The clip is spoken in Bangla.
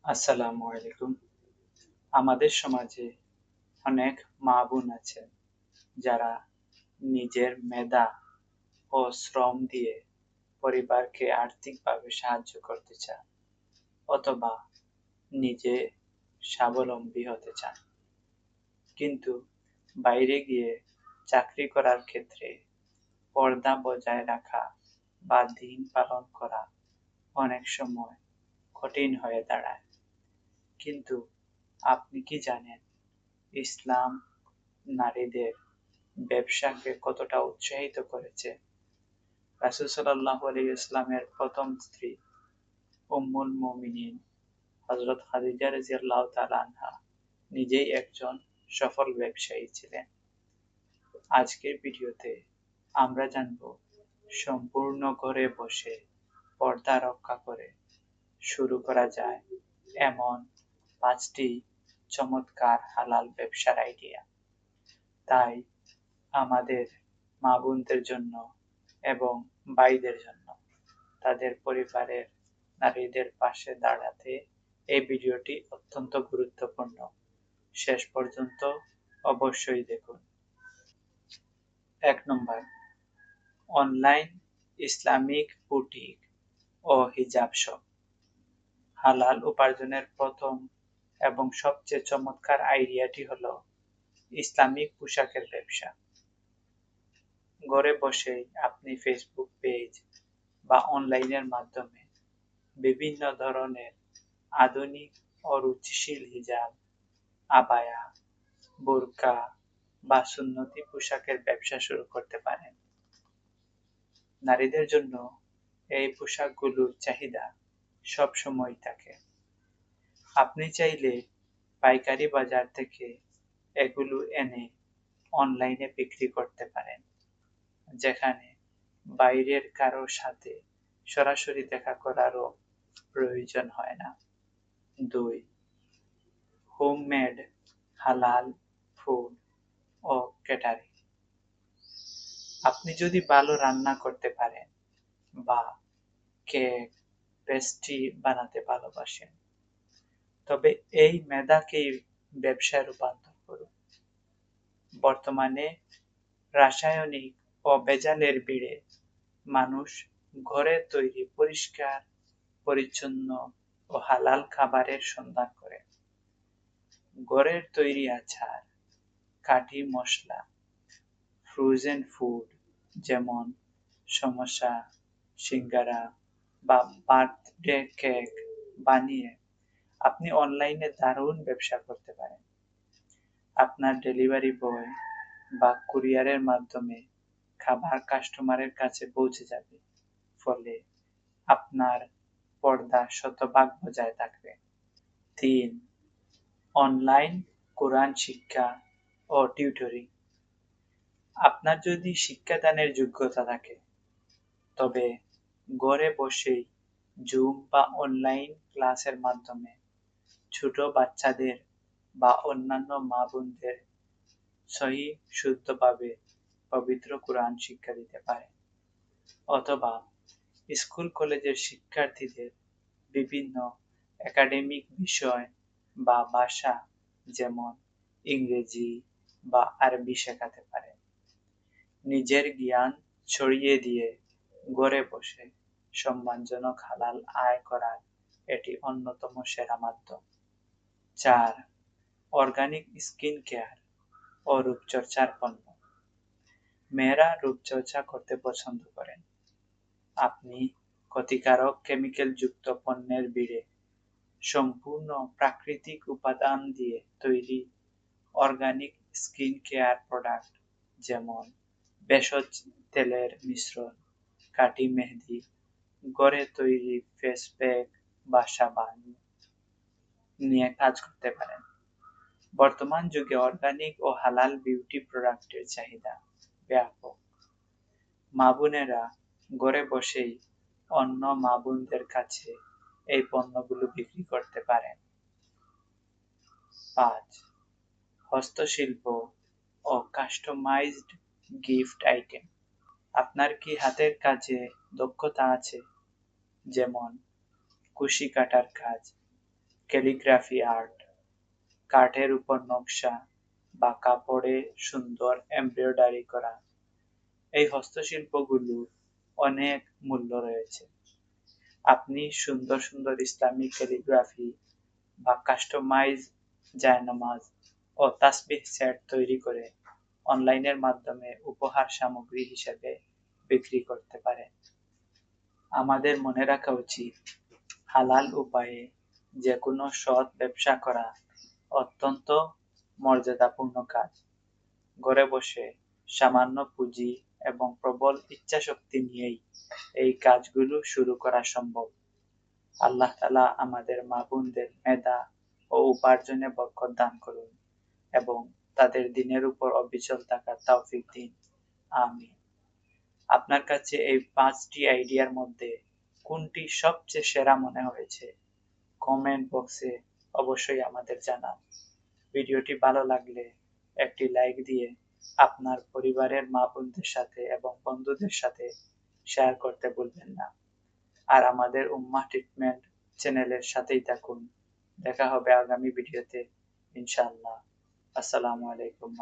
আসসালামু আলাইকুম। আমাদের সমাজে অনেক মা-বোন আছেন যারা নিজের মেধা ও শ্রম দিয়ে পরিবারকে আর্থিকভাবে সাহায্য করতে চান অথবা নিজে স্বাবলম্বী হতে চান। কিন্তু বাইরে গিয়ে চাকরি করার ক্ষেত্রে পর্দা বজায় রাখা বা দিন পালন করা অনেক সময় কঠিন হয়ে দাঁড়ায়। কিন্তু আপনি কি জানেন ইসলাম নারীদের ব্যবসাকে কতটা উৎসাহিত করেছে? রাসূল সাল্লাল্লাহু আলাইহি ওয়াসাল্লামের প্রথম স্ত্রী উম্মুল মুমিনিন হযরত খাদিজা রাদিয়াল্লাহু তাআলা আনহা নিজেই একজন সফল ব্যবসায়ী ছিলেন। আজকের ভিডিওতে আমরা জানব সম্পূর্ণ ঘরে বসে পর্দা রক্ষা করে শুরু করা যায় এমন ৫টি চমৎকার হালাল ব্যবসার আইডিয়া। তাই আমাদের মা-বোনদের জন্য এবং ভাইদের জন্য তাদের পরিবারের নারীদের পাশে দাঁড়াতে এই ভিডিওটি অত্যন্ত গুরুত্বপূর্ণ। শেষ পর্যন্ত অবশ্যই দেখুন। ১ নম্বর, অনলাইন ইসলামিক বুটিক ও হিজাব শপ। হালাল উপার্জনের প্রথম এবং সবচেয়ে চমৎকার আইডিয়াটি হলো ইসলামিক পোশাকের ব্যবসা। ঘরে বসেই আপনি ফেসবুক পেজ বা অনলাইনের মাধ্যমে বিভিন্ন ধরনের আধুনিক ও রুচিশীল হিজাব, আবায়া, বোরকা বা সুন্নতি পোশাকের ব্যবসা শুরু করতে পারেন। নারীদের জন্য এই পোশাকগুলোর চাহিদা সবসময় থাকে। আপনি চাইলে পাইকারি বাজার থেকে এগুলো এনে অনলাইনে বিক্রি করতে পারেন, যেখানে বাইরের কারো সাথে সরাসরি দেখা করারও প্রয়োজন হয় না। ২. হোমমেড হালাল ফুড ও ক্যাটারিং। আপনি যদি ভালো রান্না করতে পারেন বা কেক, পেস্ট্রি বানাতে ভালোবাসেন, তবে এই মেধাকেই ব্যবসায় রূপান্তর করুন। বর্তমানে রাসায়নিক ও ভেজালের ভিড়ে মানুষ ঘরে তৈরি পরিষ্কার, পরিচ্ছন্ন ও হালাল খাবারের সন্ধান করে। ঘরের তৈরি আচার, খাঁটি মসলা, ফ্রোজেন ফুড যেমন সমোসা, সিঙ্গারা বা বার্থডে কেক বানিয়ে আপনি অনলাইনে দারুণ ব্যবসা করতে পারেন। আপনার ডেলিভারি বয় বা কুরিয়ারের মাধ্যমে খাবার কাস্টমারের কাছে পৌঁছে যাবে, ফলে আপনার পর্দা শতভাগ বজায় থাকবে। ৩. অনলাইন কোরআন শিক্ষা ও টিউটরিং। আপনার যদি শিক্ষাদানের যোগ্যতা থাকে, তবে ঘরে বসেই জুম বা অনলাইন ক্লাসের মাধ্যমে ছোট বাচ্চাদের বা অন্যান্য মা-বোনদের সহিহ শুদ্ধভাবে পবিত্র কোরআন শিক্ষা দিতে পারেন। অথবা স্কুল কলেজের শিক্ষার্থীদের বিভিন্ন একাডেমিক বিষয় বা ভাষা যেমন ইংরেজি বা আরবি শেখাতে পারেন। নিজের জ্ঞান ছড়িয়ে দিয়ে ঘরে বসে সম্মানজনক হালাল আয় করার এটি অন্যতম সেরা মাধ্যম। ৪. অর্গানিক স্কিন কেয়ার ও রূপচর্চার পণ্য। মেয়েরা রূপচর্চা করতে পছন্দ করেন। আপনি ক্ষতিকারক কেমিক্যালযুক্ত পণ্যের ভিড়ে সম্পূর্ণ প্রাকৃতিক উপাদান দিয়ে তৈরি অর্গানিক স্কিন কেয়ার প্রোডাক্ট যেমন ভেষজ তেলের মিশ্রণ, খাঁটি মেহেদি, ঘরে তৈরি ফেস প্যাক বা সাবান নিয়ে কাজ করতে পারেন। বর্তমান যুগে অর্গানিক ও হালাল বিউটি প্রোডাক্টের চাহিদা ব্যাপক। মা-বোনেরা ঘরে বসেই অন্য মা-বোনদের কাছে এই পণ্যগুলো বিক্রি করতে পারেন। ৫. হস্তশিল্প ও কাস্টমাইজড গিফট আইটেম। আপনার কি হাতের কাজে দক্ষতা আছে? যেমন কুশি কাটার কাজ, ক্যালিগ্রাফি আর্ট, কাঠের উপর নকশা বা কাপড়ে সুন্দর এমব্রয়ডারি করা। এই হস্তশিল্পগুলোর অনেক মূল্য রয়েছে। আপনি সুন্দর সুন্দর ইসলামিক ক্যালিগ্রাফি বা কাস্টমাইজ জায়নামাজ ও তাসবিহ সেট তৈরি করে অনলাইনের মাধ্যমে উপহার সামগ্রী হিসেবে বিক্রি করতে পারেন। আমাদের মনে রাখা উচিত, হালাল উপায়ে যে কোনো সৎ ব্যবসা করা অত্যন্ত মর্যাদাপূর্ণ কাজ। ঘরে বসে সামান্য পুঁজি এবং প্রবল ইচ্ছাশক্তি নিয়েই এই কাজগুলো শুরু করা সম্ভব। আল্লাহ তাআলা আমাদের মা-বোনদের মেধা ও উপার্জনে বরকত দান করুন এবং তাদের দ্বীনের উপর অবিচল থাকার তৌফিক দিন। আমিন। আপনার কাছে এই 5টি আইডিয়ার মধ্যে কোনটি সবচেয়ে সেরা মনে হয়েছে? কমেন্ট বক্সে অবশ্যই আমাদের জানান। ভিডিওটি ভালো লাগলে একটি লাইক দিয়ে আপনার পরিবারের মা-বোনদের সাথে এবং বন্ধুদের সাথে শেয়ার করতে ভুলবেন না। আর আমাদের উম্মাহ ট্রিটমেন্ট চ্যানেলের সাথেই থাকুন। দেখা হবে আগামী ভিডিওতে ইনশাআল্লাহ। আসসালামু আলাইকুম।